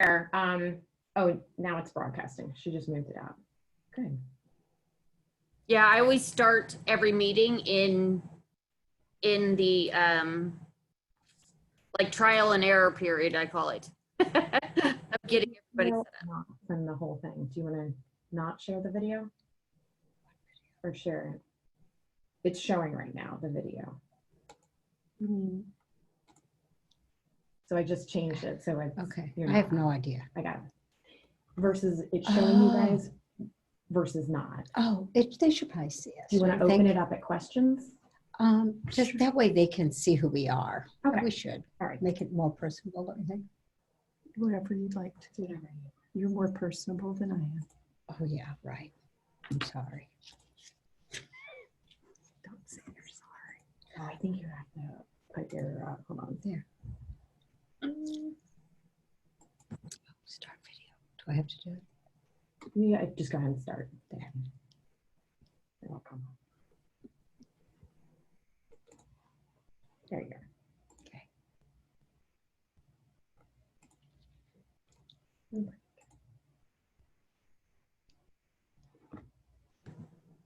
Oh, now it's broadcasting. She just moved it out. Good. Yeah, I always start every meeting in the like trial and error period, I call it. Of getting everybody set up. From the whole thing. Do you want to not share the video? Or share it? It's showing right now, the video. So I just changed it. So it's okay. I have no idea. I got it. Versus it's showing you guys versus not. Oh, they should probably see us. Do you want to open it up at questions? Just that way they can see who we are. Okay. We should. All right. Make it more personable, don't you think? Whatever you'd like to do. You're more personable than I am. Oh yeah, right. I'm sorry. Don't say you're sorry. Oh, I think you have to put your, hold on. There. Start video. Do I have to do it? Yeah, just go ahead and start. There. It'll come up. There you go. Okay.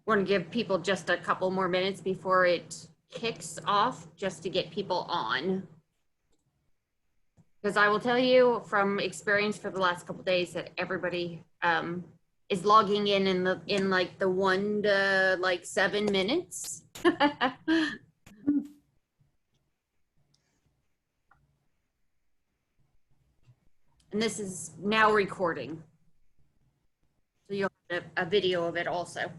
Want to give people just a couple more minutes before it kicks off, just to get people on. Because I will tell you from experience for the last couple of days that everybody is logging in like the 1 to like 7 minutes. And this is now recording. So you'll have a video of it also.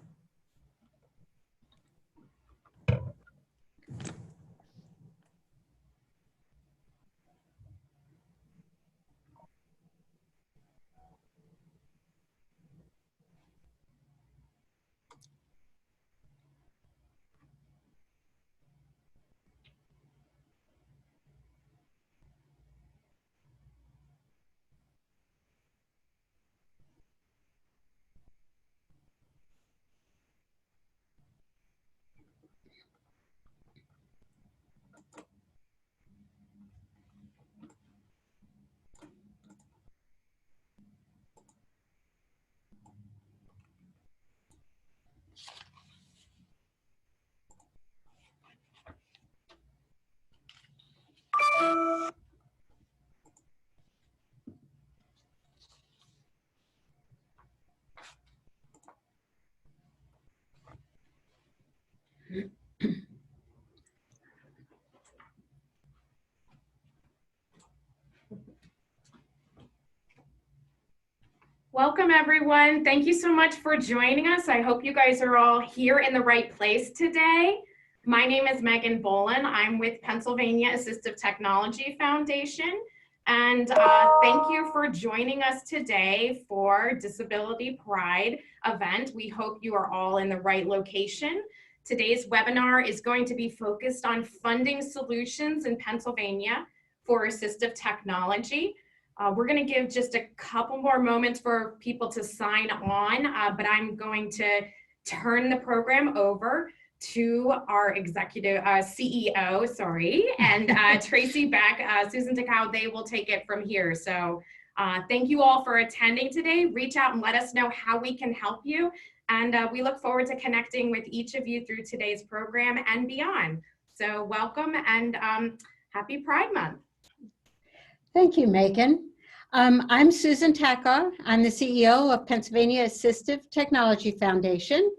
Welcome, everyone. Thank you so much for joining us. I hope you guys are all here in the right place today. My name is Megan Boland. I'm with Pennsylvania Assistive Technology Foundation. And thank you for joining us today for Disability Pride event. We hope you are all in the right location. Today's webinar is going to be focused on funding solutions in Pennsylvania for assistive technology. We're going to give just a couple more moments for people to sign on, but I'm going to turn the program over to our executive CEO, and Tracy Beck, Susan Takao. They will take it from here. So thank you all for attending today. Reach out and let us know how we can help you. And we look forward to connecting with each of you through today's program and beyond. So welcome and happy Pride Month. Thank you, Megan. I'm Susan Taka. I'm the CEO of Pennsylvania Assistive Technology Foundation.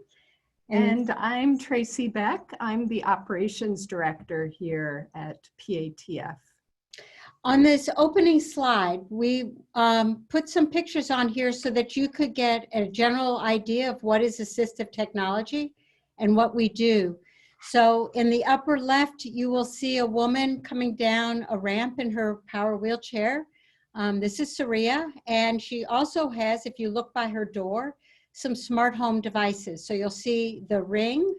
And I'm Tracy Beck. I'm the operations director here at PATF. On this opening slide, we put some pictures on here so that you could get a general idea of what is assistive technology and what we do. So in the upper left, you will see a woman coming down a ramp in her power wheelchair. This is Saria, and she also has, if you look by her door, some smart home devices. So you'll see the Ring,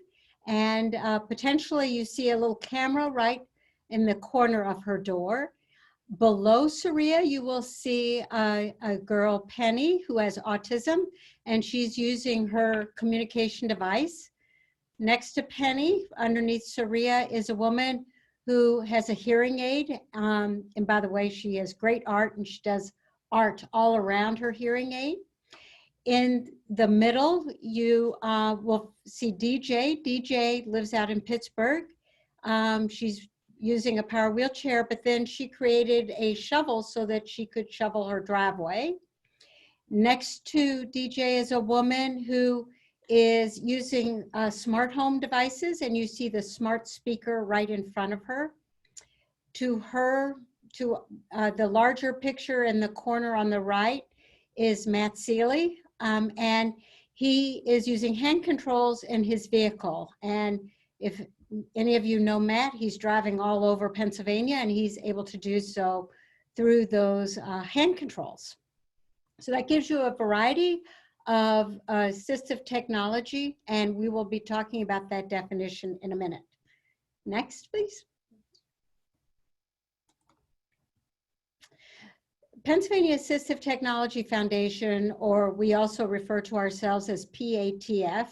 and potentially you see a little camera right in the corner of her door. Below Saria, you will see a girl, Penny, who has autism, and she's using her communication device. Next to Penny, underneath Saria, is a woman who has a hearing aid. And by the way, she has great art and she does art all around her hearing aid. In the middle, you will see DJ. DJ lives out in Pittsburgh. She's using a power wheelchair, but then she created a shovel so that she could shovel her driveway. Next to DJ is a woman who is using smart home devices, and you see the smart speaker right in front of her. To the larger picture in the corner on the right is Matt Seeley, and he is using hand controls in his vehicle. And if any of you know Matt, he's driving all over Pennsylvania, and he's able to do so through those hand controls. So that gives you a variety of assistive technology, and we will be talking about that definition in a minute. Next, please. Pennsylvania Assistive Technology Foundation, or we also refer to ourselves as PATF,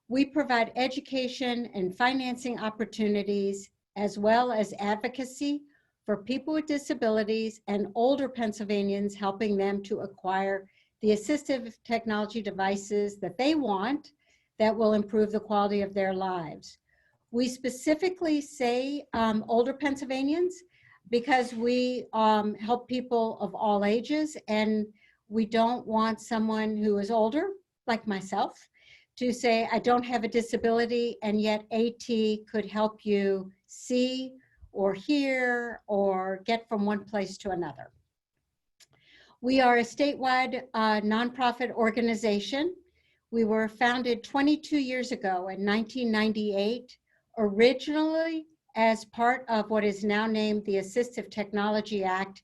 we provide education and financing opportunities as well as advocacy for people with disabilities and older Pennsylvanians, helping them to acquire the assistive technology devices that they want that will improve the quality of their lives. We specifically say older Pennsylvanians because we help people of all ages, and we don't want someone who is older, like myself, to say, I don't have a disability, and yet AT could help you see or hear or get from one place to another. We are a statewide nonprofit organization. We were founded 22 years ago in 1998, originally as part of what is now named the Assistive Technology Act.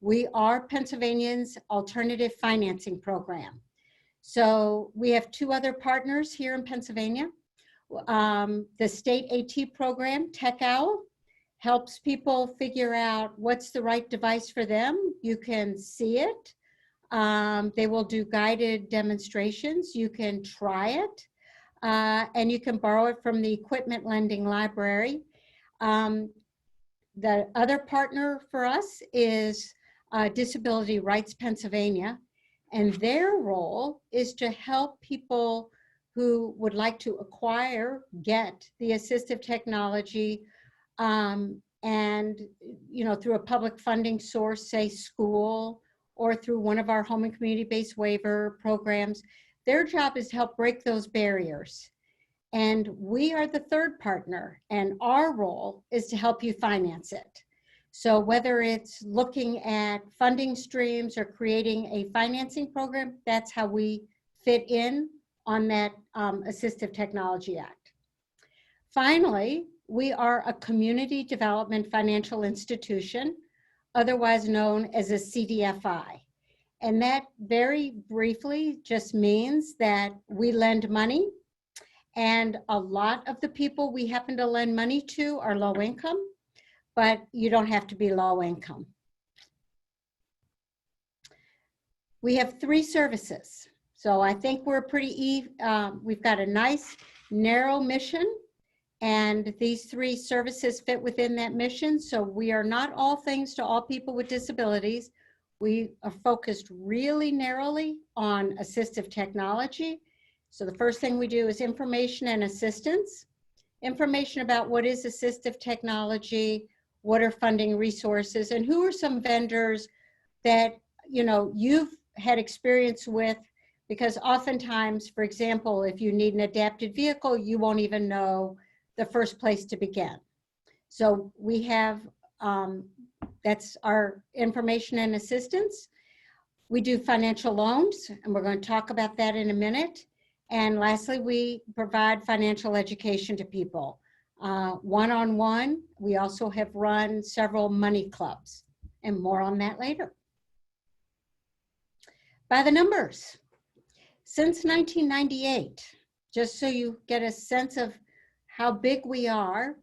We are Pennsylvania's alternative financing program. So we have two other partners here in Pennsylvania. The state AT program, Tech Owl, helps people figure out what's the right device for them. You can see it. They will do guided demonstrations. You can try it, and you can borrow it from the equipment lending library. The other partner for us is Disability Rights Pennsylvania, and their role is to help people who would like to acquire, get the assistive technology, and through a public funding source, say school, or through one of our home and community-based waiver programs. Their job is to help break those barriers. And we are the third partner, and our role is to help you finance it. So whether it's looking at funding streams or creating a financing program, that's how we fit in on that Assistive Technology Act. Finally, we are a community development financial institution, otherwise known as a CDFI. And that very briefly just means that we lend money, and a lot of the people we happen to lend money to are low income, but you don't have to be low income. We have 3 services. So I think we're we've got a nice narrow mission, and these 3 services fit within that mission. So we are not all things to all people with disabilities. We are focused really narrowly on assistive technology. So the first thing we do is information and assistance. Information about what is assistive technology, what are funding resources, and who are some vendors that you've had experience with, because oftentimes, for example, if you need an adapted vehicle, you won't even know the first place to begin. So we have, that's our information and assistance. We do financial loans, and we're going to talk about that in a minute. And lastly, we provide financial education to people. One-on-one, we also have run several money clubs, and more on that later. By the numbers, since 1998, just so you get a sense of how big we are,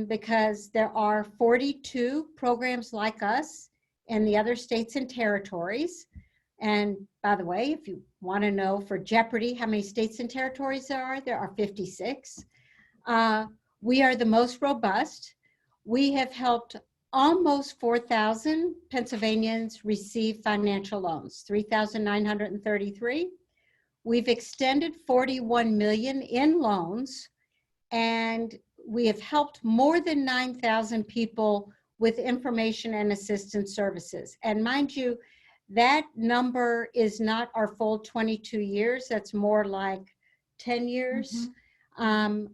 because there are 42 programs like us in the other states and territories. And by the way, if you want to know for Jeopardy how many states and territories there are 56. We are the most robust. We have helped almost 4,000 Pennsylvanians receive financial loans, 3,933. We've extended 41 million in loans, and we have helped more than 9,000 people with information and assistance services. And mind you, that number is not our full 22 years. That's more like 10 years.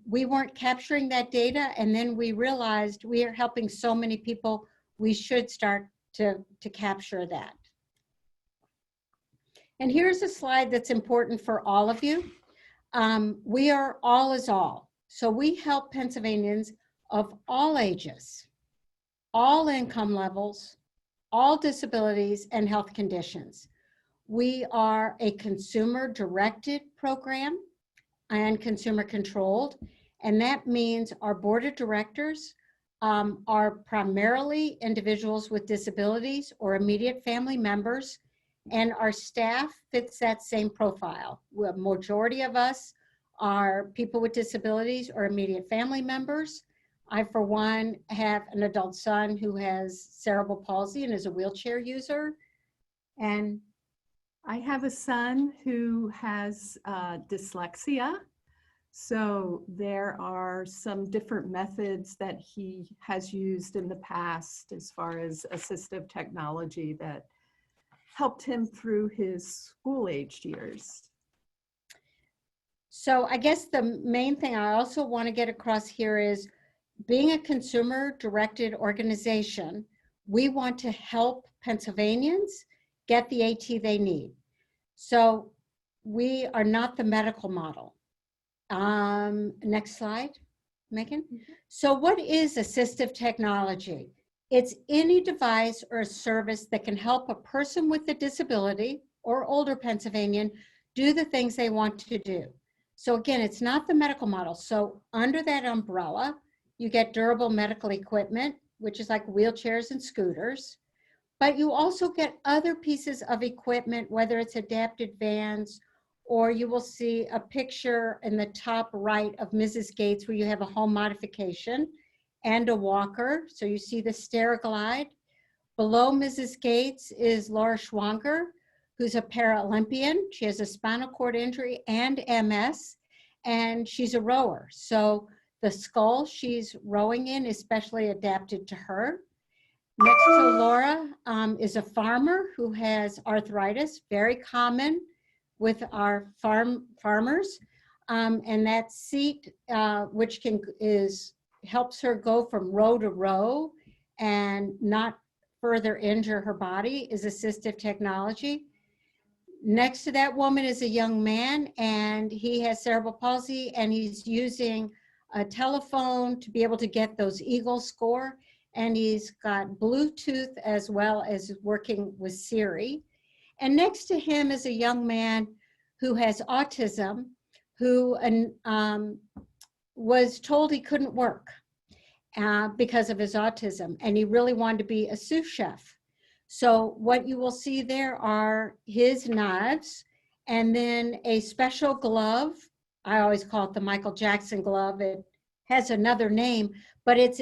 We weren't capturing that data, and then we realized we are helping so many people, we should start to capture that. And here's a slide that's important for all of you. We are all is all. So we help Pennsylvanians of all ages, all income levels, all disabilities and health conditions. We are a consumer-directed program and consumer-controlled, and that means our board of directors are primarily individuals with disabilities or immediate family members, and our staff fits that same profile. A majority of us are people with disabilities or immediate family members. I, for one, have an adult son who has cerebral palsy and is a wheelchair user. And I have a son who has dyslexia. So there are some different methods that he has used in the past as far as assistive technology that helped him through his school-aged years. so I guess the main thing I also want to get across here is, being a consumer-directed organization, we want to help Pennsylvanians get the AT they need. So we are not the medical model. Next slide, Megan. So what is assistive technology? It's any device or service that can help a person with a disability or older Pennsylvanian do the things they want to do. So again, it's not the medical model. So under that umbrella, you get durable medical equipment, which is like wheelchairs and scooters, but you also get other pieces of equipment, whether it's adapted vans, or you will see a picture in the top right of Mrs. Gates where you have a home modification and a walker. So you see the Steraglide. Below Mrs. Gates is Laura Schwanger, who's a Paralympian. She has a spinal cord injury and MS, and she's a rower. So the skull she's rowing in is specially adapted to her. Next to Laura is a farmer who has arthritis, very common with our farmers. And that seat, which helps her go from row to row and not further injure her body, is assistive technology. Next to that woman is a young man, and he has cerebral palsy, and he's using a telephone to be able to get those Eagle score, and he's got Bluetooth as well as working with Siri. And next to him is a young man who has autism, who was told he couldn't work because of his autism, and he really wanted to be a sous chef. So what you will see there are his knives, and then a special glove. I always call it the Michael Jackson glove. It has another name, but it's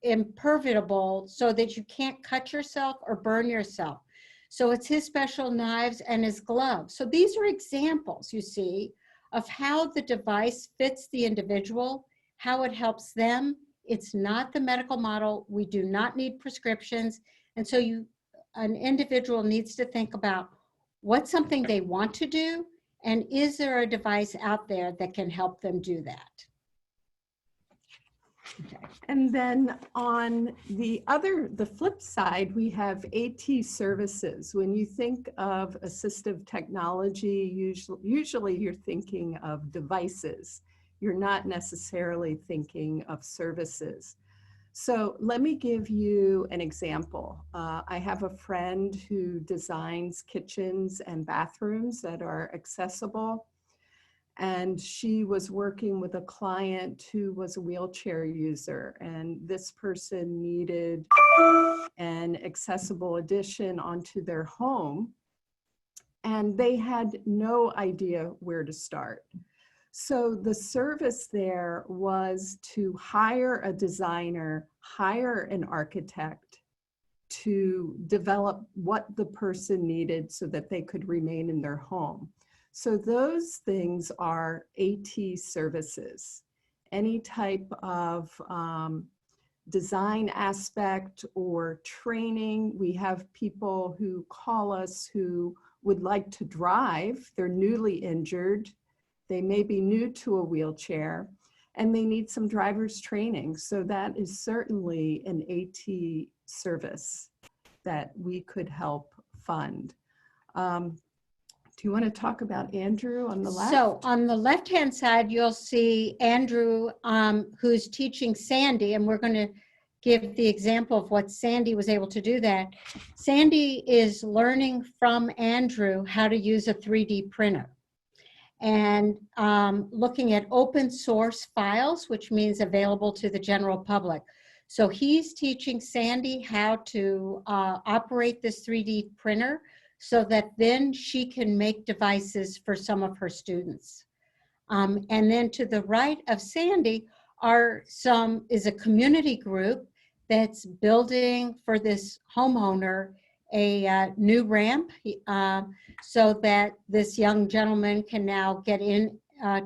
impermeable so that you can't cut yourself or burn yourself. So it's his special knives and his gloves. So these are examples, you see, of how the device fits the individual, how it helps them. It's not the medical model. We do not need prescriptions. And so an individual needs to think about what's something they want to do, and is there a device out there that can help them do that? Okay. And then on the flip side, we have AT services. When you think of assistive technology, usually you're thinking of devices. You're not necessarily thinking of services. So let me give you an example. I have a friend who designs kitchens and bathrooms that are accessible. And she was working with a client who was a wheelchair user, and this person needed an accessible addition onto their home, and they had no idea where to start. So the service there was to hire a designer, hire an architect to develop what the person needed so that they could remain in their home. So those things are AT services. Any type of design aspect or training. We have people who call us who would like to drive. They're newly injured. They may be new to a wheelchair and they need some driver's training. So that is certainly an AT service that we could help fund. Do you want to talk about Andrew on the left? So on the left-hand side, you'll see Andrew, who's teaching Sandy, and we're going to give the example of what Sandy was able to do that. Sandy is learning from Andrew how to use a 3D printer and looking at open source files, which means available to the general public. So he's teaching Sandy how to operate this 3D printer so that then she can make devices for some of her students. And then to the right of Sandy is a community group that's building for this homeowner a new ramp so that this young gentleman can now get in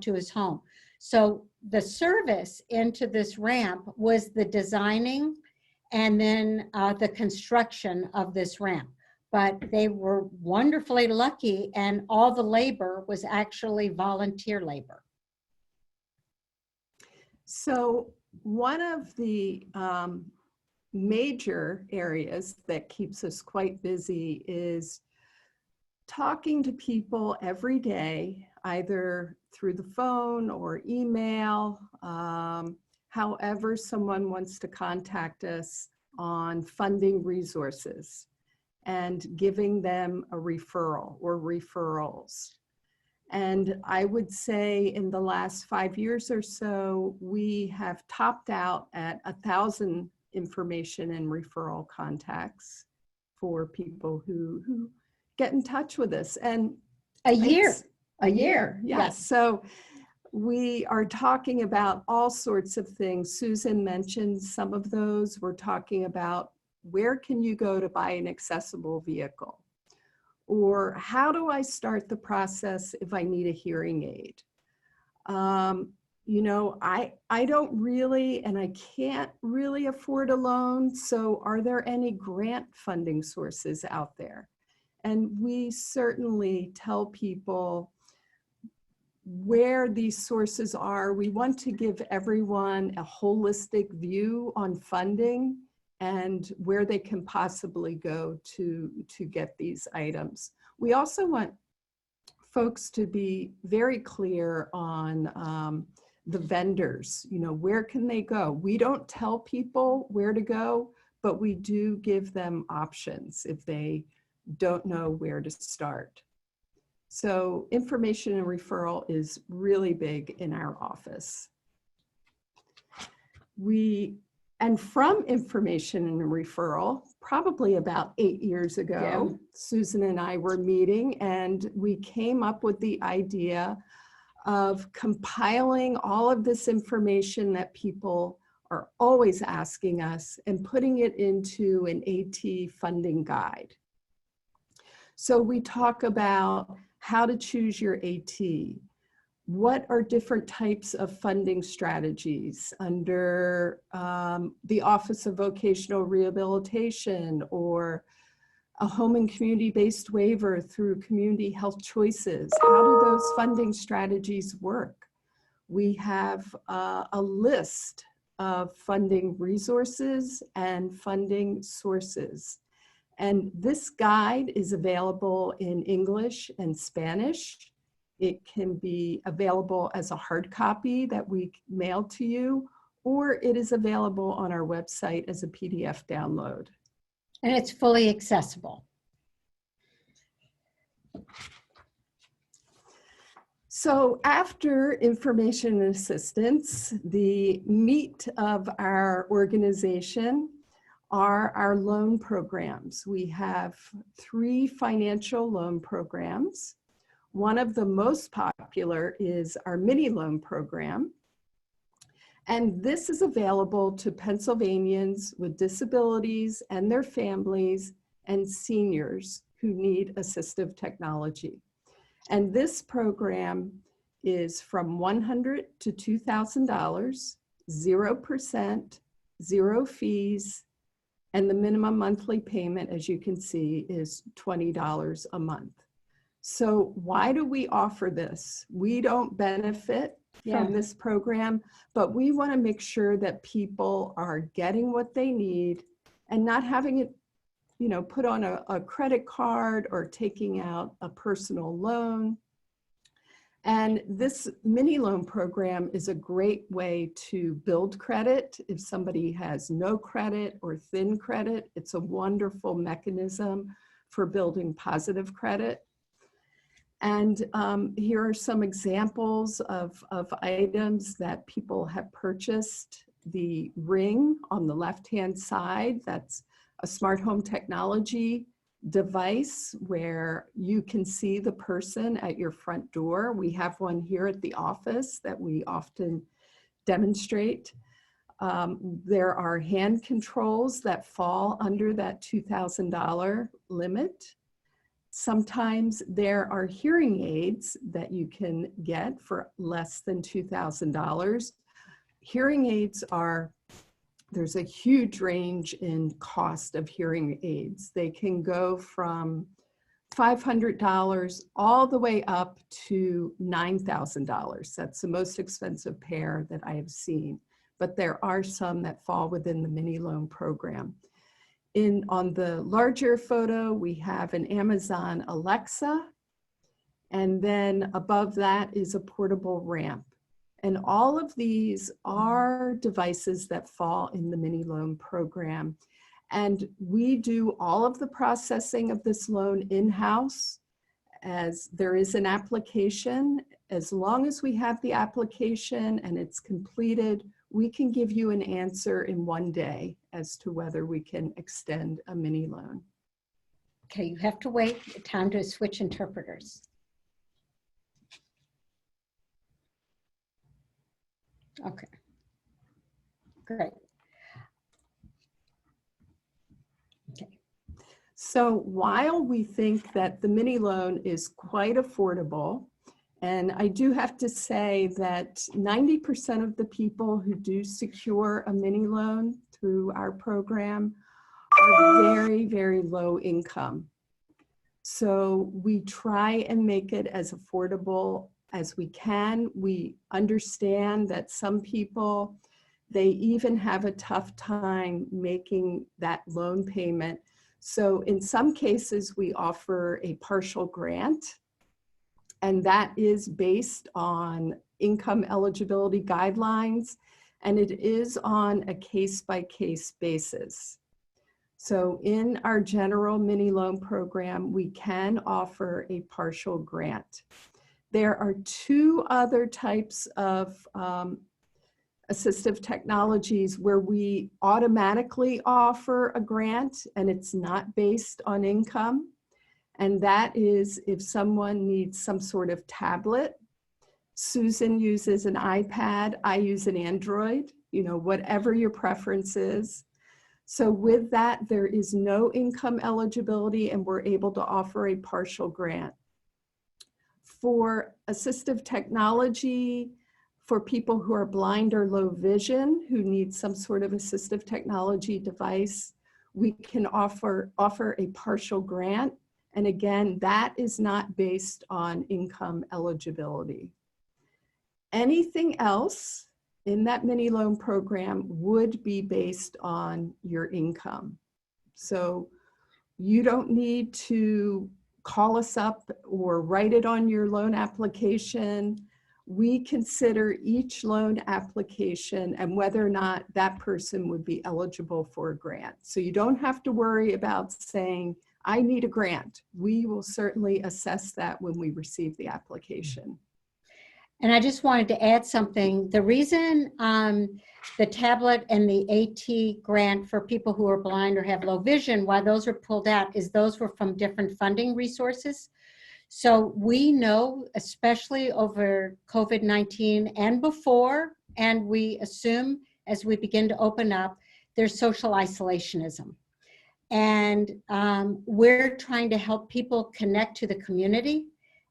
to his home. So the service into this ramp was the designing and then the construction of this ramp. But they were wonderfully lucky, and all the labor was actually volunteer labor. So one of the major areas that keeps us quite busy is talking to people every day, either through the phone or email, however someone wants to contact us on funding resources and giving them a referral or referrals. And I would say in the last 5 years or so, we have topped out at 1,000 information and referral contacts for people who get in touch with us. And A year. Yes. Yes. So we are talking about all sorts of things. Susan mentioned some of those. We're talking about where can you go to buy an accessible vehicle? Or how do I start the process if I need a hearing aid? You know, I don't really, and I can't really afford a loan. So are there any grant funding sources out there? And we certainly tell people where these sources are. We want to give everyone a holistic view on funding and where they can possibly go to get these items. We also want folks to be very clear on the vendors, you know, where can they go? We don't tell people where to go, but we do give them options if they don't know where to start. So information and referral is really big in our office. And from information and referral, probably about 8 years ago, Susan and I were meeting and we came up with the idea of compiling all of this information that people are always asking us and putting it into an AT funding guide. So we talk about how to choose your AT. What are different types of funding strategies under the Office of Vocational Rehabilitation or a home and community-based waiver through Community Health Choices? How do those funding strategies work? We have a list of funding resources and funding sources. And this guide is available in English and Spanish. It can be available as a hard copy that we mail to you, or it is available on our website as a PDF download. And it's fully accessible. So after information and assistance, the meat of our organization are our loan programs. We have 3 financial loan programs. One of the most popular is our mini loan program. And this is available to Pennsylvanians with disabilities and their families and seniors who need assistive technology. And this program is from $100 to $2,000, 0%, 0 fees, and the minimum monthly payment, as you can see, is $20 a month. So why do we offer this? We don't benefit from this program, but we want to make sure that people are getting what they need and not having it, you know, put on a credit card or taking out a personal loan. And this mini loan program is a great way to build credit. If somebody has no credit or thin credit, it's a wonderful mechanism for building positive credit. And here are some examples of items that people have purchased. The ring on the left-hand side, that's a smart home technology device where you can see the person at your front door. We have one here at the office that we often demonstrate. There are hand controls that fall under that $2,000 limit. Sometimes there are hearing aids that you can get for less than $2,000. Hearing aids are, there's a huge range in cost of hearing aids. They can go from $500 all the way up to $9,000. That's the most expensive pair that I have seen, but there are some that fall within the mini loan program. On the larger photo, we have an Amazon Alexa, and then above that is a portable ramp. And all of these are devices that fall in the mini loan program. And we do all of the processing of this loan in-house, as there is an application. As long as we have the application and it's completed, we can give you an answer in one day as to whether we can extend a mini loan. Okay, you have to wait. Time to switch interpreters. Okay, great. Okay. So while we think that the mini loan is quite affordable, and I do have to say that 90% of the people who do secure a mini loan through our program are very, very low income. So we try and make it as affordable as we can. We understand that some people, they even have a tough time making that loan payment. So in some cases, we offer a partial grant, and that is based on income eligibility guidelines, and it is on a case-by-case basis. So in our general mini loan program, we can offer a partial grant. There are two other types of assistive technologies where we automatically offer a grant and it's not based on income. And that is if someone needs some sort of tablet. Susan uses an iPad, I use an Android, you know, whatever your preference is. So with that, there is no income eligibility and we're able to offer a partial grant. For assistive technology, for people who are blind or low vision, who need some sort of assistive technology device, we can offer a partial grant. And again, that is not based on income eligibility. Anything else in that mini loan program would be based on your income. So you don't need to call us up or write it on your loan application. We consider each loan application and whether or not that person would be eligible for a grant. So you don't have to worry about saying, I need a grant. We will certainly assess that when we receive the application. And I just wanted to add something. The reason the tablet and the AT grant for people who are blind or have low vision, why those were pulled out is those were from different funding resources. So we know, especially over COVID-19 and before, and we assume as we begin to open up, there's social isolationism. And we're trying to help people connect to the community,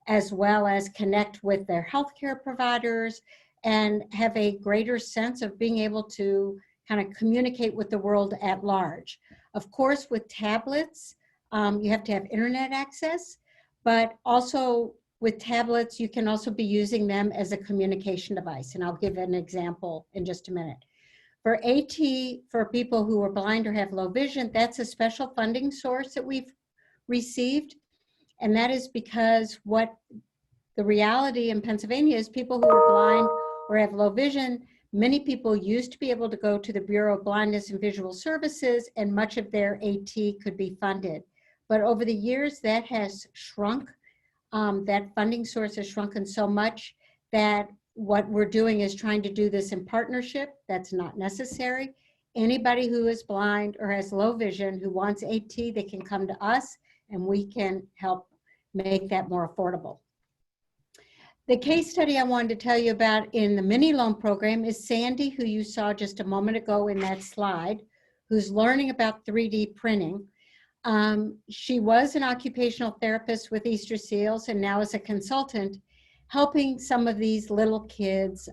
as well as connect with their healthcare providers and have a greater sense of being able to kind of communicate with the world at large. Of course, with tablets, you have to have internet access, but also with tablets, you can also be using them as a communication device. And I'll give an example in just a minute. For AT, for people who are blind or have low vision, that's a special funding source that we've received. And that is because what the reality in Pennsylvania is, people who are blind or have low vision, many people used to be able to go to the Bureau of Blindness and Visual Services, and much of their AT could be funded. But over the years, that has shrunk. That funding source has shrunken so much that what we're doing is trying to do this in partnership. That's not necessary. Anybody who is blind or has low vision who wants AT, they can come to us and we can help make that more affordable. The case study I wanted to tell you about in the mini loan program is Sandy, who you saw just a moment ago in that slide, who's learning about 3D printing. She was an occupational therapist with Easter Seals and now is a consultant, helping some of these little kids,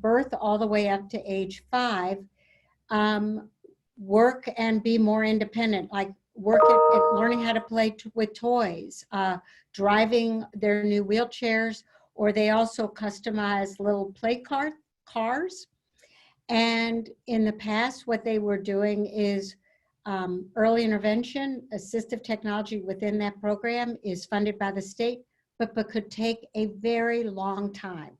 birth all the way up to age 5, work and be more independent, like work at learning how to play with toys, driving their new wheelchairs, or they also customize little play cars. And in the past, what they were doing is early intervention. Assistive technology within that program is funded by the state, but could take a very long time.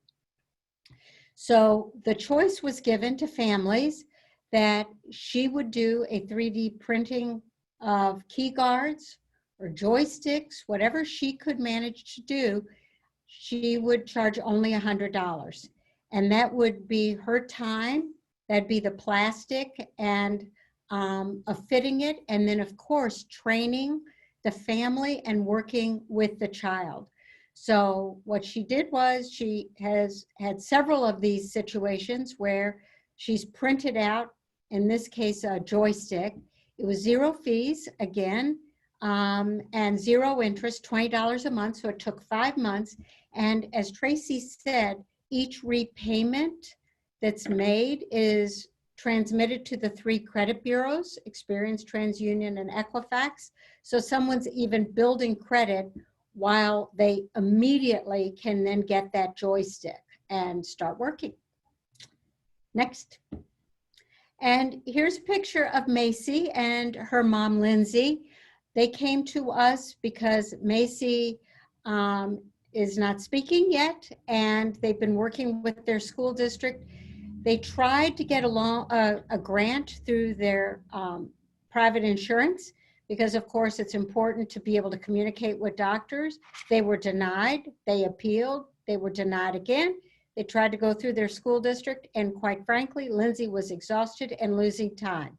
So the choice was given to families that she would do a 3D printing of key guards or joysticks, whatever she could manage to do. She would charge only $100. And that would be her time, that'd be the plastic and of fitting it, and then of course training the family and working with the child. So what she did was she has had several of these situations where she's printed out, in this case, a joystick. It was 0 fees again, and 0 interest, $20 a month. So it took 5 months. And as Tracy said, each repayment that's made is transmitted to the 3 credit bureaus, Experience, TransUnion, and Equifax. So someone's even building credit while they immediately can then get that joystick and start working. Next. And here's a picture of Macy and her mom, Lindsay. They came to us because Macy is not speaking yet, and they've been working with their school district. They tried to get a grant through their private insurance because, of course, it's important to be able to communicate with doctors. They were denied. They appealed. They were denied again. They tried to go through their school district, and quite frankly, Lindsay was exhausted and losing time.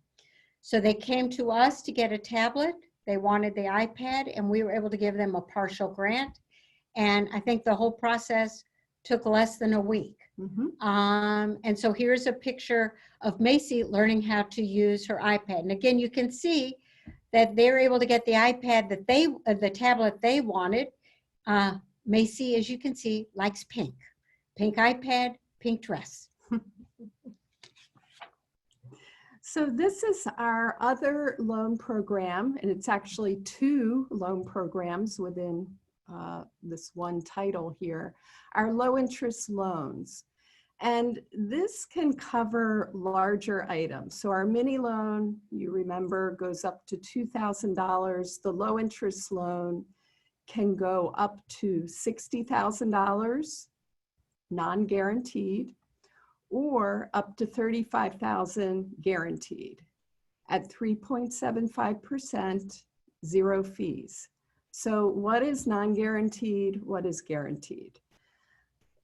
So they came to us to get a tablet. They wanted the iPad, and we were able to give them a partial grant. And I think the whole process took less than a week. Mm-hmm. And so here's a picture of Macy learning how to use her iPad. And again, you can see that they're able to get the iPad that the tablet they wanted. Macy, as you can see, likes pink. Pink iPad, pink dress. So this is our other loan program, and it's actually 2 loan programs within this one title here, our low interest loans. And this can cover larger items. So our mini loan, you remember, goes up to $2,000. The low interest loan can go up to $60,000, non-guaranteed, or up to $35,000 guaranteed at 3.75%, 0 fees. So what is non-guaranteed? What is guaranteed?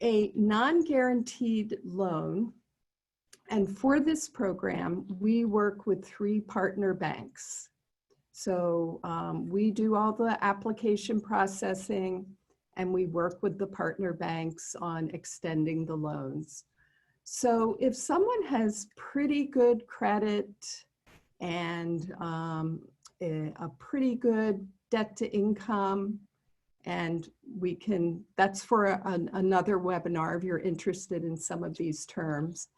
A non-guaranteed loan, and for this program, we work with 3 partner banks. So we do all the application processing. and we work with the partner banks on extending the loans. So if someone has pretty good credit and a pretty good debt to income, and that's for another webinar if you're interested in some of these terms.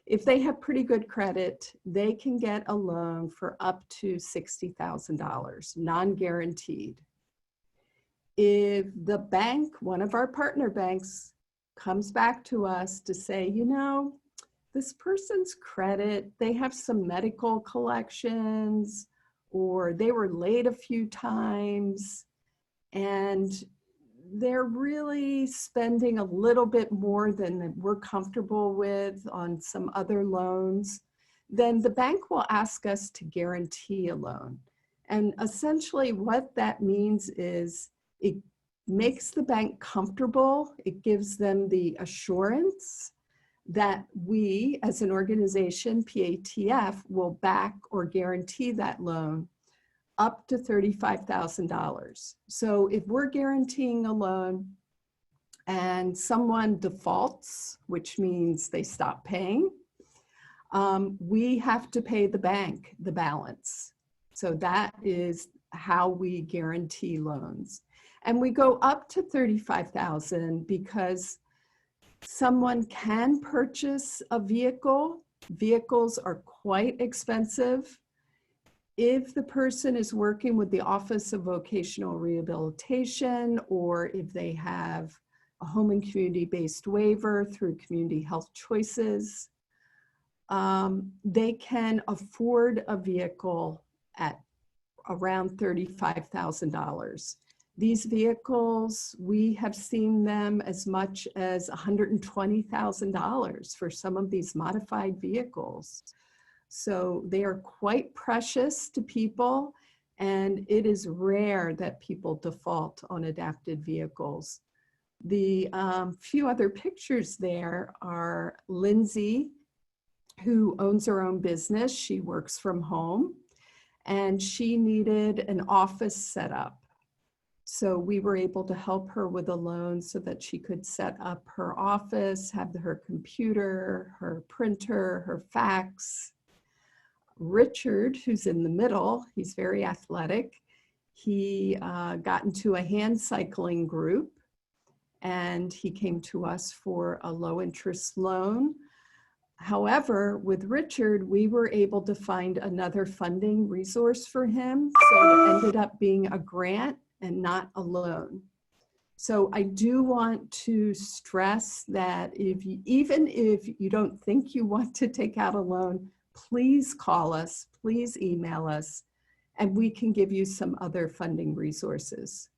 If they have pretty good credit, they can get a loan for up to $60,000, non-guaranteed. If the bank, one of our partner banks, comes back to us to say, you know, this person's credit, they have some medical collections, or they were late a few times, and they're really spending a little bit more than we're comfortable with on some other loans, then the bank will ask us to guarantee a loan. And essentially what that means is it makes the bank comfortable. It gives them the assurance that we, as an organization, PATF, will back or guarantee that loan up to $35,000. So if we're guaranteeing a loan and someone defaults, which means they stop paying, we have to pay the bank the balance. So that is how we guarantee loans. And we go up to $35,000 because someone can purchase a vehicle. Vehicles are quite expensive. If the person is working with the Office of Vocational Rehabilitation, or if they have a home and community-based waiver through Community Health Choices, they can afford a vehicle at around $35,000. These vehicles, we have seen them as much as $120,000 for some of these modified vehicles. So they are quite precious to people, and it is rare that people default on adapted vehicles. The few other pictures there are Lindsay, who owns her own business. She works from home, and she needed an office set up. So we were able to help her with a loan so that she could set up her office, have her computer, her printer, her fax. Richard, who's in the middle, he's very athletic. He got into a hand cycling group, and he came to us for a low interest loan. However, with Richard, we were able to find another funding resource for him. So it ended up being a grant and not a loan. So I do want to stress that even if you don't think you want to take out a loan, please call us, please email us, and we can give you some other funding resources.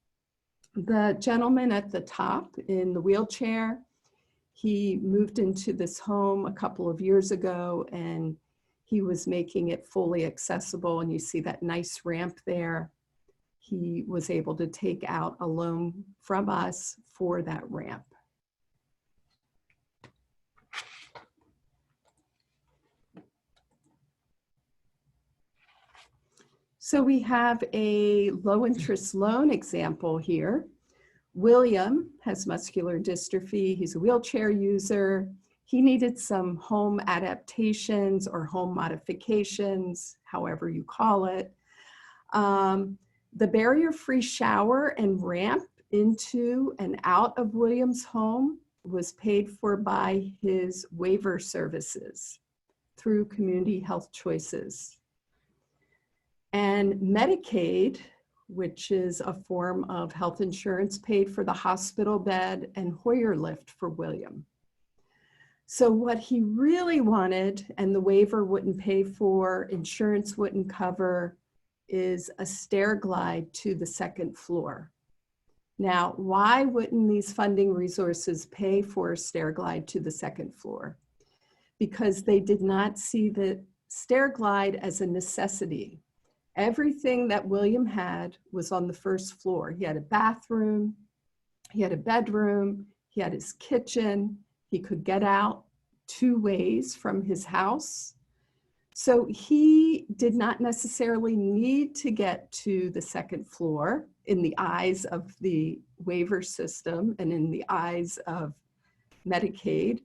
The gentleman at the top in the wheelchair, he moved into this home a couple of years ago, and he was making it fully accessible, and you see that nice ramp there. He was able to take out a loan from us for that ramp. So we have a low interest loan example here. William has muscular dystrophy. He's a wheelchair user. He needed some home adaptations or home modifications, however you call it. The barrier-free shower and ramp into and out of William's home was paid for by his waiver services through Community Health Choices. And Medicaid, which is a form of health insurance, paid for the hospital bed and Hoyer lift for William. So what he really wanted, and the waiver wouldn't pay for, insurance wouldn't cover, is a stair glide to the second floor. Now, why wouldn't these funding resources pay for a stair glide to the second floor? Because they did not see the stair glide as a necessity. Everything that William had was on the first floor. He had a bathroom, he had a bedroom, he had his kitchen, he could get out 2 ways from his house. So he did not necessarily need to get to the second floor. in the eyes of the waiver system and in the eyes of Medicaid,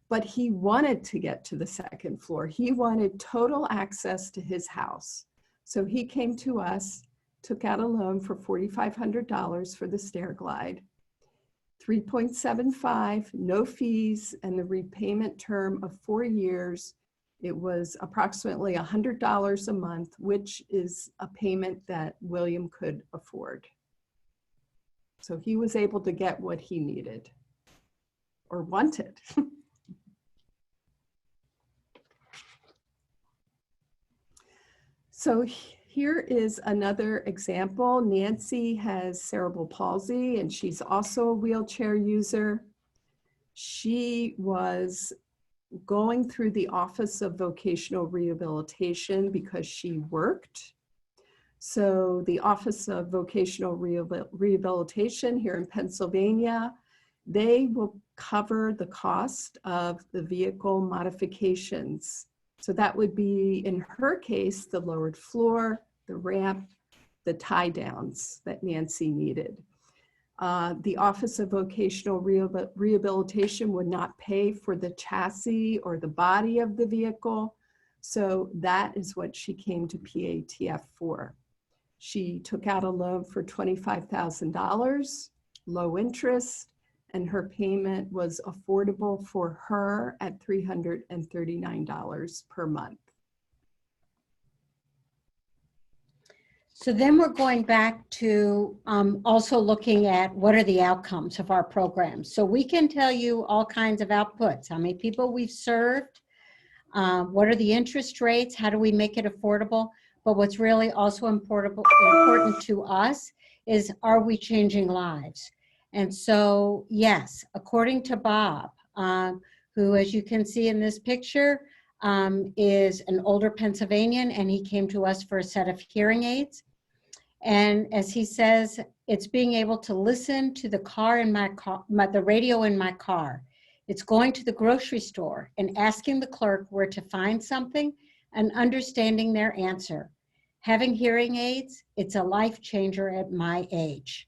but he wanted to get to the second floor. He wanted total access to his house. So he came to us, took out a loan for $4,500 for the stair glide, 3.75, no fees, and the repayment term of 4 years. It was approximately $100 a month, which is a payment that William could afford. So he was able to get what he needed or wanted. So here is another example. Nancy has cerebral palsy and she's also a wheelchair user. She was going through the Office of Vocational Rehabilitation because she worked. So the Office of Vocational Rehabilitation here in Pennsylvania, they will cover the cost of the vehicle modifications. So that would be, in her case, the lowered floor, the ramp, the tie downs that Nancy needed. The Office of Vocational Rehabilitation would not pay for the chassis or the body of the vehicle. So that is what she came to PATF for. She took out a loan for $25,000, low interest, and her payment was affordable for her at $339 per month. So then we're going back to also looking at what are the outcomes of our programs. So we can tell you all kinds of outputs, how many people we've served, what are the interest rates, how do we make it affordable? But what's really also important to us is, are we changing lives? And so, yes, according to Bob, who, as you can see in this picture, is an older Pennsylvanian, and he came to us for a set of hearing aids. And as he says, it's being able to listen to the the radio in my car. It's going to the grocery store and asking the clerk where to find something and understanding their answer. Having hearing aids, it's a life changer at my age.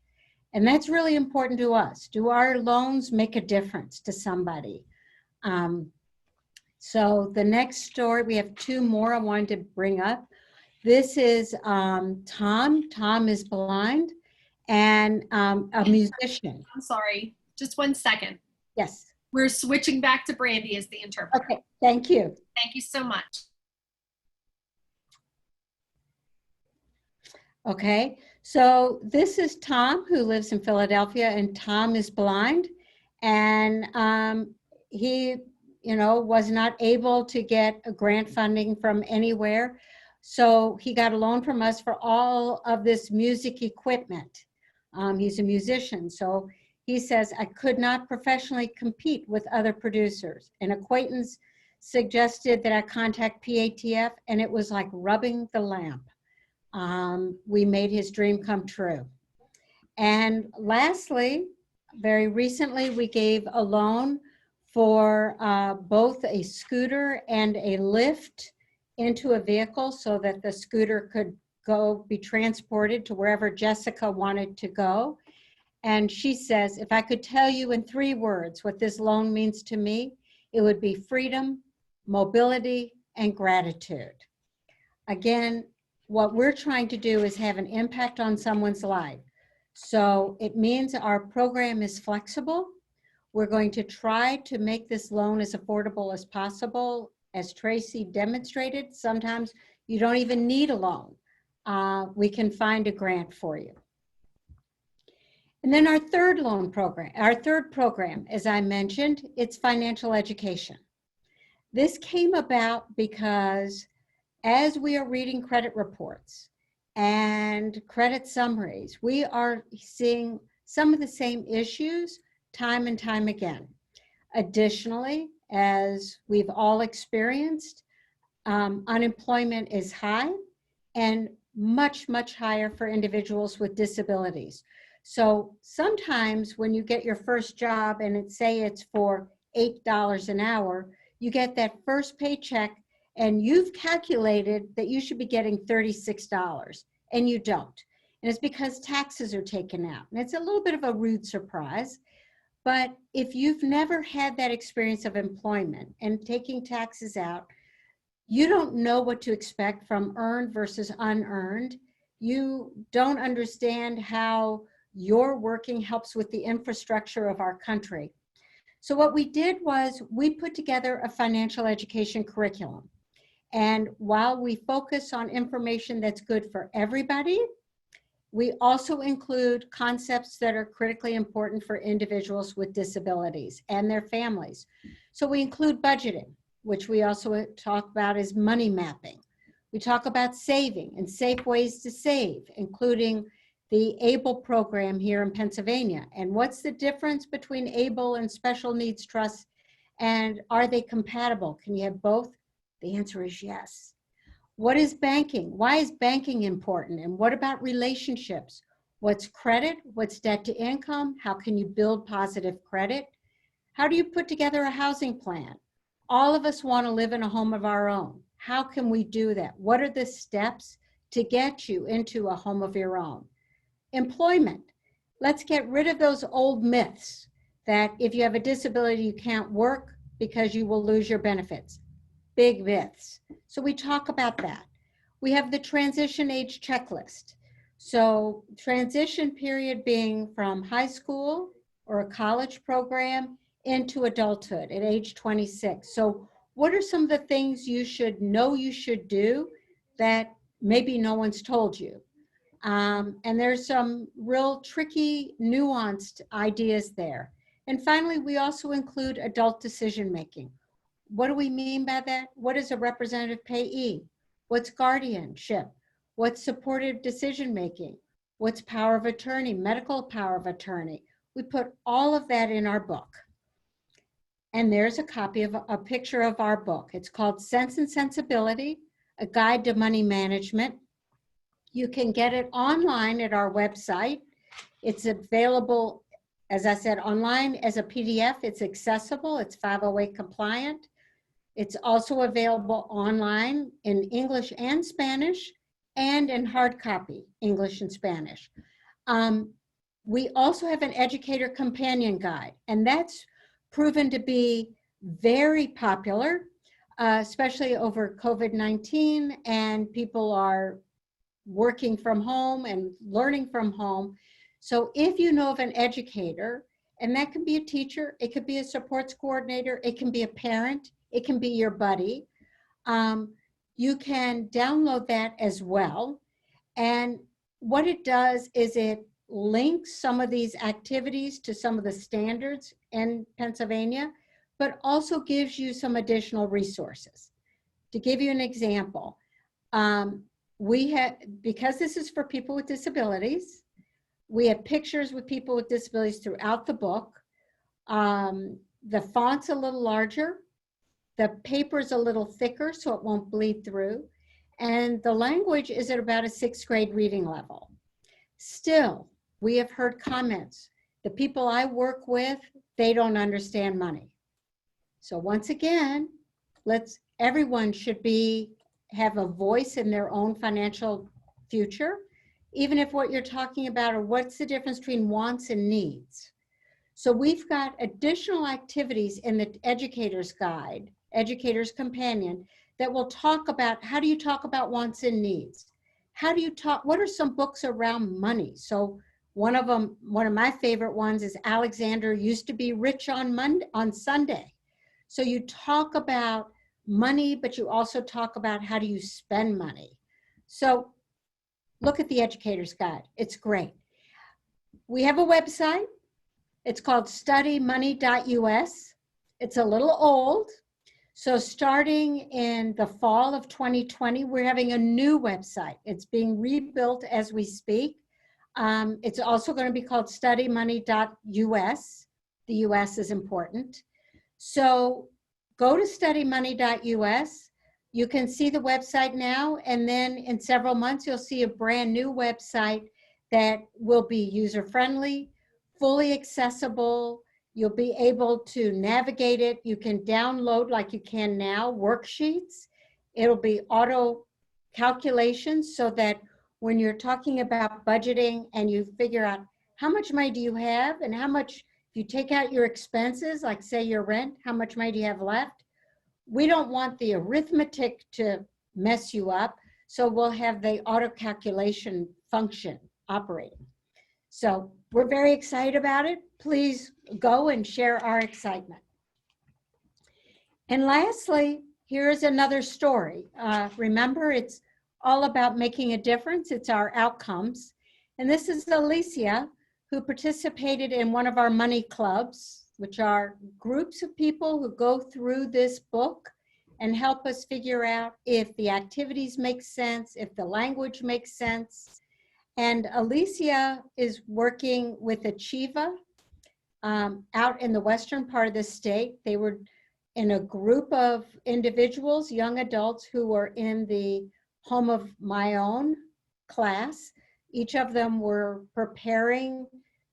And that's really important to us. Do our loans make a difference to somebody? So the next story, we have two more I wanted to bring up. This is Tom. Tom is blind and a musician. I'm sorry, just 1 second. Yes. We're switching back to Brandy as the interpreter. Okay, thank you. Thank you so much. Okay, so this is Tom, who lives in Philadelphia, and Tom is blind, and he, was not able to get a grant funding from anywhere, so he got a loan from us for all of this music equipment. He's a musician, so he says, I could not professionally compete with other producers. An acquaintance suggested that I contact PATF, and it was like rubbing the lamp. We made his dream come true. And lastly, very recently, we gave a loan for both a scooter and a lift into a vehicle so that the scooter could be transported to wherever Jessica wanted to go. And she says, if I could tell you in 3 words what this loan means to me, it would be freedom, mobility, and gratitude. Again, what we're trying to do is have an impact on someone's life. So it means our program is flexible. We're going to try to make this loan as affordable as possible. As Tracy demonstrated, sometimes you don't even need a loan. We can find a grant for you. And then our third program, as I mentioned, it's financial education. This came about because as we are reading credit reports and credit summaries, we are seeing some of the same issues time and time again. Additionally, as we've all experienced, unemployment is high and much, much higher for individuals with disabilities. So sometimes when you get your first job and it's for $8 an hour, you get that first paycheck and you've calculated that you should be getting $36 and you don't. And it's because taxes are taken out. And it's a little bit of a rude surprise. But if you've never had that experience of employment and taking taxes out, you don't know what to expect from earned versus unearned. You don't understand how your working helps with the infrastructure of our country. So what we did was we put together a financial education curriculum. And while we focus on information that's good for everybody, we also include concepts that are critically important for individuals with disabilities and their families. So we include budgeting, which we also talk about as money mapping. We talk about saving and safe ways to save, including the ABLE program here in Pennsylvania. And what's the difference between ABLE and special needs trusts, and are they compatible? Can you have both? The answer is yes. What is banking? Why is banking important? And what about relationships? What's credit? What's debt to income? How can you build positive credit? How do you put together a housing plan? All of us want to live in a home of our own. How can we do that? What are the steps to get you into a home of your own? Employment. Let's get rid of those old myths that if you have a disability, you can't work because you will lose your benefits. Big myths. So we talk about that. We have the transition age checklist. So transition period being from high school or a college program into adulthood at age 26. So what are some of the things you should know you should do that maybe no one's told you? And there's some real tricky, nuanced ideas there. And finally, we also include adult decision making. What do we mean by that? What is a representative payee? What's guardianship? What's supportive decision making? What's power of attorney, medical power of attorney? We put all of that in our book. And there's a copy of a picture of our book. It's called Sense and Sensibility, A Guide to Money Management. You can get it online at our website. It's available, as I said, online as a PDF. It's accessible. It's 508 compliant. It's also available online in English and Spanish and in hard copy, English and Spanish. We also have an educator companion guide, and that's proven to be very popular, especially over COVID-19, and people are working from home and learning from home. So if you know of an educator, and that can be a teacher, it could be a supports coordinator, it can be a parent, it can be your buddy, you can download that as well. And what it does is it links some of these activities to some of the standards in Pennsylvania, but also gives you some additional resources. To give you an example, we have, because this is for people with disabilities, we have pictures with people with disabilities throughout the book. The font's a little larger, the paper's a little thicker so it won't bleed through, and the language is at about a 6th grade reading level. Still, we have heard comments. The people I work with, they don't understand money. So once again, everyone should have a voice in their own financial future, even if what you're talking about are what's the difference between wants and needs. So we've got additional activities in the educator's guide, educator's companion, that will talk about how do you talk about wants and needs? How do you talk, what are some books around money? So one of my favorite ones is Alexander Used to Be Rich on Sunday. So you talk about money, but you also talk about how do you spend money. So look at the educator's guide. It's great. We have a website. It's called studymoney.us. It's a little old. So starting in the fall of 2020, we're having a new website. It's being rebuilt as we speak. It's also going to be called studymoney.us. The US is important. So go to studymoney.us. You can see the website now, and then in several months, you'll see a brand new website that will be user-friendly, fully accessible. You'll be able to navigate it. You can download, like you can now, worksheets. It'll be auto calculations so that when you're talking about budgeting and you figure out how much money do you have and how much, if you take out your expenses, like say your rent, how much money do you have left? We don't want the arithmetic to mess you up, so we'll have the auto calculation function operating. So we're very excited about it. Please go and share our excitement. And lastly, here's another story. Remember, it's all about making a difference. It's our outcomes. And this is Alicia, who participated in one of our money clubs, which are groups of people who go through this book and help us figure out if the activities make sense, if the language makes sense. And Alicia is working with Achieva out in the western part of the state. They were in a group of individuals, young adults, who were in the Home of My Own class. Each of them were preparing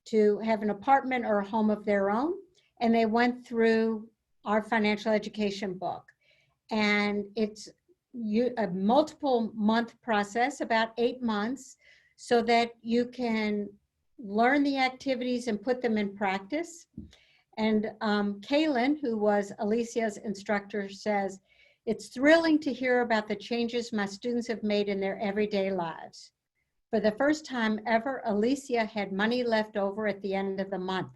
to have an apartment or a home of their own, and they went through our financial education book. And it's a multiple month process, about 8 months, so that you can learn the activities and put them in practice. And Kaylin, who was Alicia's instructor, says, "It's thrilling to hear about the changes my students have made in their everyday lives. For the first time ever, Alicia had money left over at the end of the month.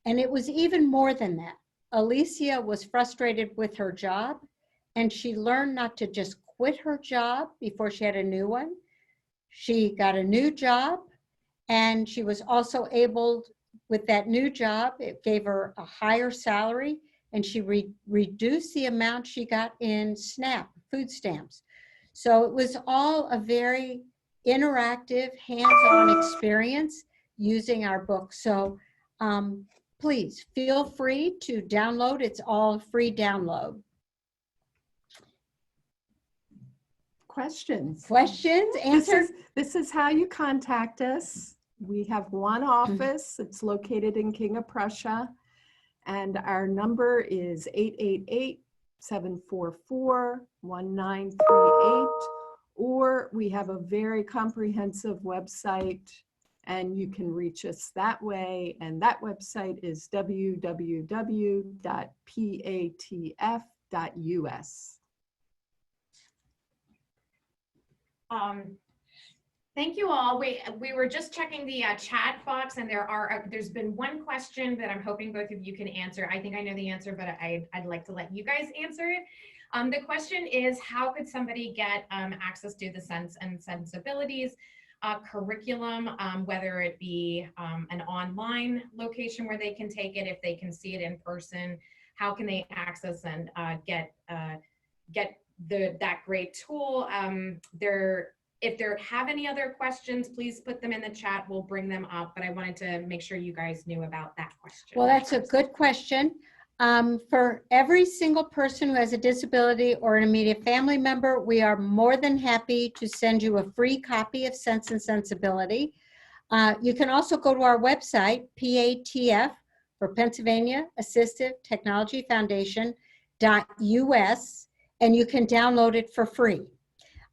And it was even more than that. Alicia was frustrated with her job, and she learned not to just quit her job before she had a new one. She got a new job, and she was also able, with that new job, it gave her a higher salary, and she reduced the amount she got in SNAP, food stamps. So it was all a very interactive, hands-on experience using our book. So please feel free to download. It's all free download. Questions? Questions, answers? This is how you contact us. We have one office. It's located in King of Prussia. And our number is 888-744-1938. Or we have a very comprehensive website, and you can reach us that way. And that website is www.patf.us. Thank you all. We were just checking the chat box, and there's been one question that I'm hoping both of you can answer. I think I know the answer, but I'd like to let you guys answer it. The question is, how could somebody get access to the Sense and Sensibilities curriculum, whether it be an online location where they can take it, if they can see it in person, how can they access and get that great tool? If there have any other questions, please put them in the chat. We'll bring them up, but I wanted to make sure you guys knew about that question. Well, that's a good question. For every single person who has a disability or an immediate family member, we are more than happy to send you a free copy of Sense and Sensibility. You can also go to our website, PATF, for Pennsylvania Assistive Technology Foundation.us, and you can download it for free.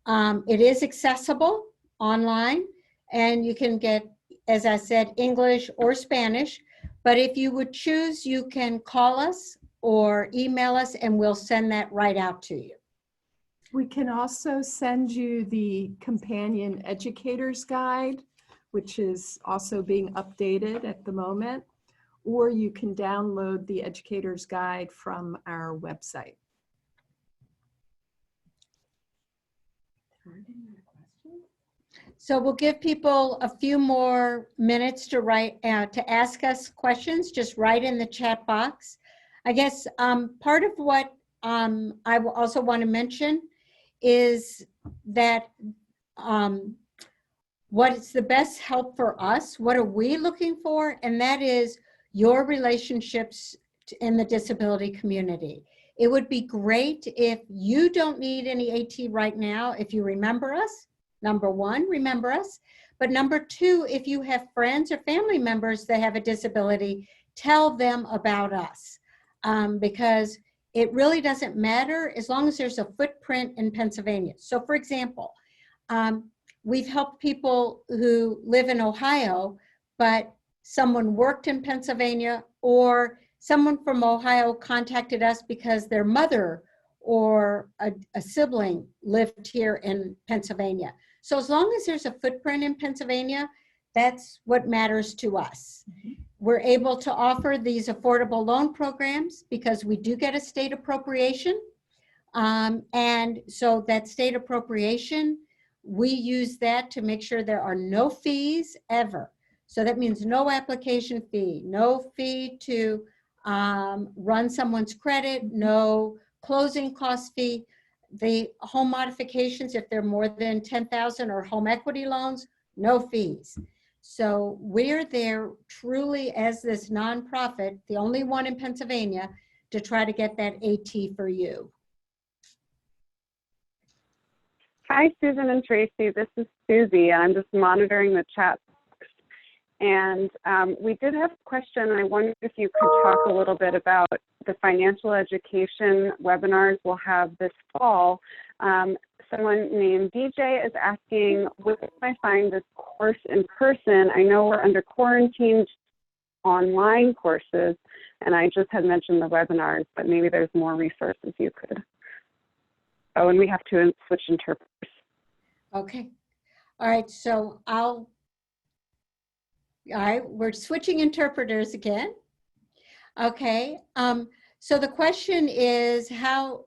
It is accessible online, and you can get, as I said, English or Spanish. But if you would choose, you can call us or email us, and we'll send that right out to you. We can also send you the Companion Educator's Guide, which is also being updated at the moment, or you can download the Educator's Guide from our website. So we'll give people a few more minutes to to ask us questions. Just write in the chat box. I guess part of what I will also want to mention is that what is the best help for us? What are we looking for? And that is your relationships in the disability community. It would be great if you don't need any AT right now, if you remember us. Number one, remember us. But number two, if you have friends or family members that have a disability, tell them about us. Because it really doesn't matter as long as there's a footprint in Pennsylvania. So for example, we've helped people who live in Ohio, but someone worked in Pennsylvania, or someone from Ohio contacted us because their mother or a sibling lived here in Pennsylvania. So as long as there's a footprint in Pennsylvania, that's what matters to us. We're able to offer these affordable loan programs because we do get a state appropriation. And so that state appropriation, we use that to make sure there are no fees ever. So that means no application fee, no fee to run someone's credit, no closing cost fee. The home modifications, if they're more than 10,000, or home equity loans, no fees. So we're there truly as this nonprofit, the only one in Pennsylvania, to try to get that AT for you. Hi, Susan and Tracy. This is Susie. I'm just monitoring the chat. And we did have a question. I wondered if you could talk a little bit about the financial education webinars we'll have this fall. Someone named DJ is asking, where can I find this course in person? I know we're under quarantine, online courses, and I just had mentioned the webinars, but maybe there's more resources you could. Oh, and we have to switch interpreters. Okay. All right. So all right, we're switching interpreters again. Okay. So the question is, how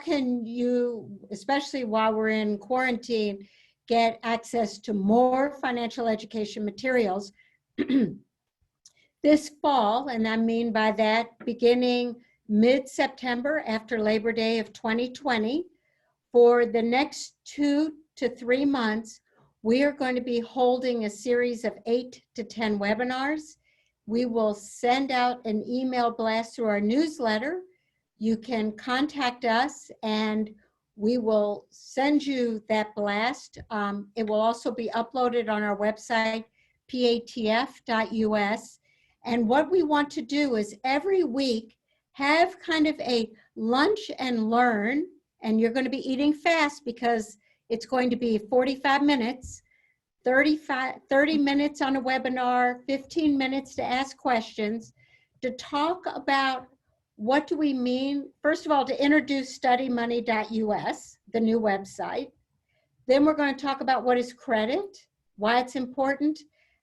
can you, especially while we're in quarantine, get access to more financial education materials this fall? And I mean by that, beginning mid-September after Labor Day of 2020, for the next 2 to 3 months, we are going to be holding a series of 8 to 10 webinars. We will send out an email blast through our newsletter. You can contact us and we will send you that blast. It will also be uploaded on our website, patf.us. And what we want to do is every week have kind of a lunch and learn, and you're going to be eating fast because it's going to be 45 minutes, 30 minutes on a webinar, 15 minutes to ask questions, to talk about what do we mean, first of all, to introduce studymoney.us, the new website. Then we're going to talk about what is credit, why it's important,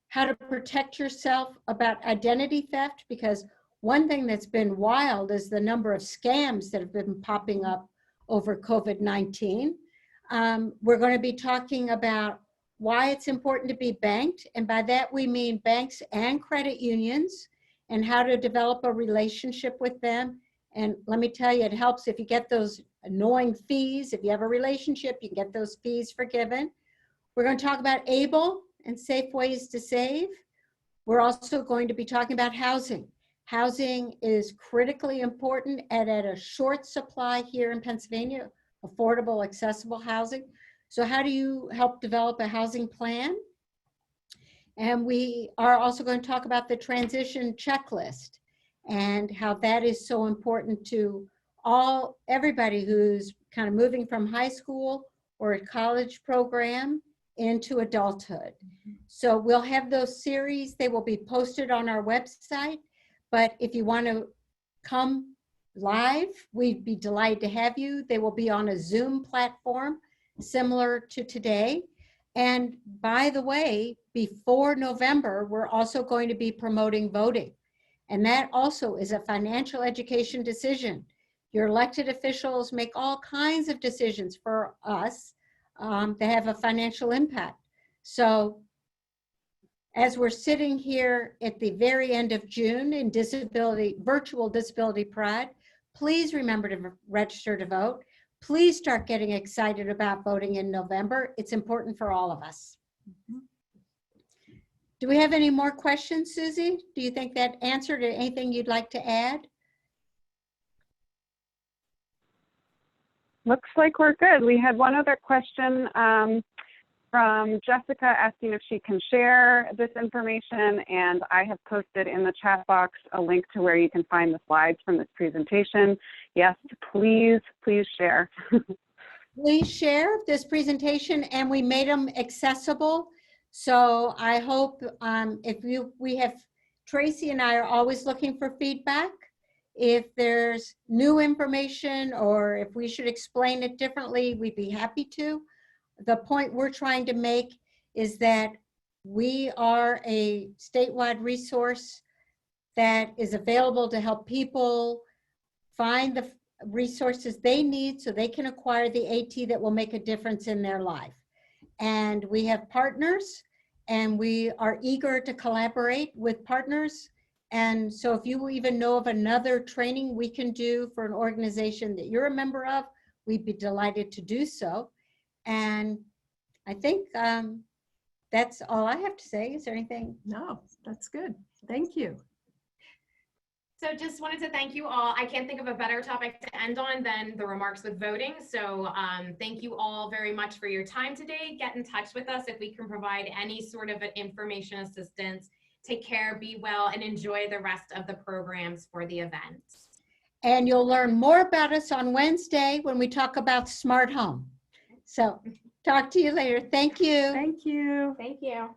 how to protect yourself about identity theft, because one thing that's been wild is the number of scams that have been popping up over COVID-19. We're going to be talking about why it's important to be banked, and by that we mean banks and credit unions, and how to develop a relationship with them. And let me tell you, it helps if you get those annoying fees. If you have a relationship, you can get those fees forgiven. We're going to talk about ABLE and safe ways to save. We're also going to be talking about housing. Housing is critically important and at a short supply here in Pennsylvania, affordable, accessible housing. So how do you help develop a housing plan? And we are also going to talk about the transition checklist and how that is so important to everybody who's kind of moving from high school or a college program into adulthood. So we'll have those series. They will be posted on our website. But if you want to come live, we'd be delighted to have you. They will be on a Zoom platform similar to today. And by the way, before November, we're also going to be promoting voting. And that also is a financial education decision. Your elected officials make all kinds of decisions for us that have a financial impact. So as we're sitting here at the very end of June in virtual disability pride, please remember to register to vote. Please start getting excited about voting in November. It's important for all of us. Do we have any more questions, Susie? Do you think that answered anything you'd like to add? Looks like we're good. We had one other question from Jessica asking if she can share this information, and I have posted in the chat box a link to where you can find the slides from this presentation. Yes, please share. please share this presentation, and we made them accessible. So I hope Tracy and I are always looking for feedback. If there's new information or if we should explain it differently, we'd be happy to. The point we're trying to make is that we are a statewide resource that is available to help people find the resources they need so they can acquire the AT that will make a difference in their life. And we have partners, and we are eager to collaborate with partners. And so if you even know of another training we can do for an organization that you're a member of, we'd be delighted to do so. And I think that's all I have to say. Is there anything? No, that's good. Thank you. So just wanted to thank you all. I can't think of a better topic to end on than the remarks with voting. So thank you all very much for your time today. Get in touch with us if we can provide any sort of information assistance. Take care, be well, and enjoy the rest of the programs for the event. And you'll learn more about us on Wednesday when we talk about smart home. So talk to you later. Thank you. Thank you. Thank you.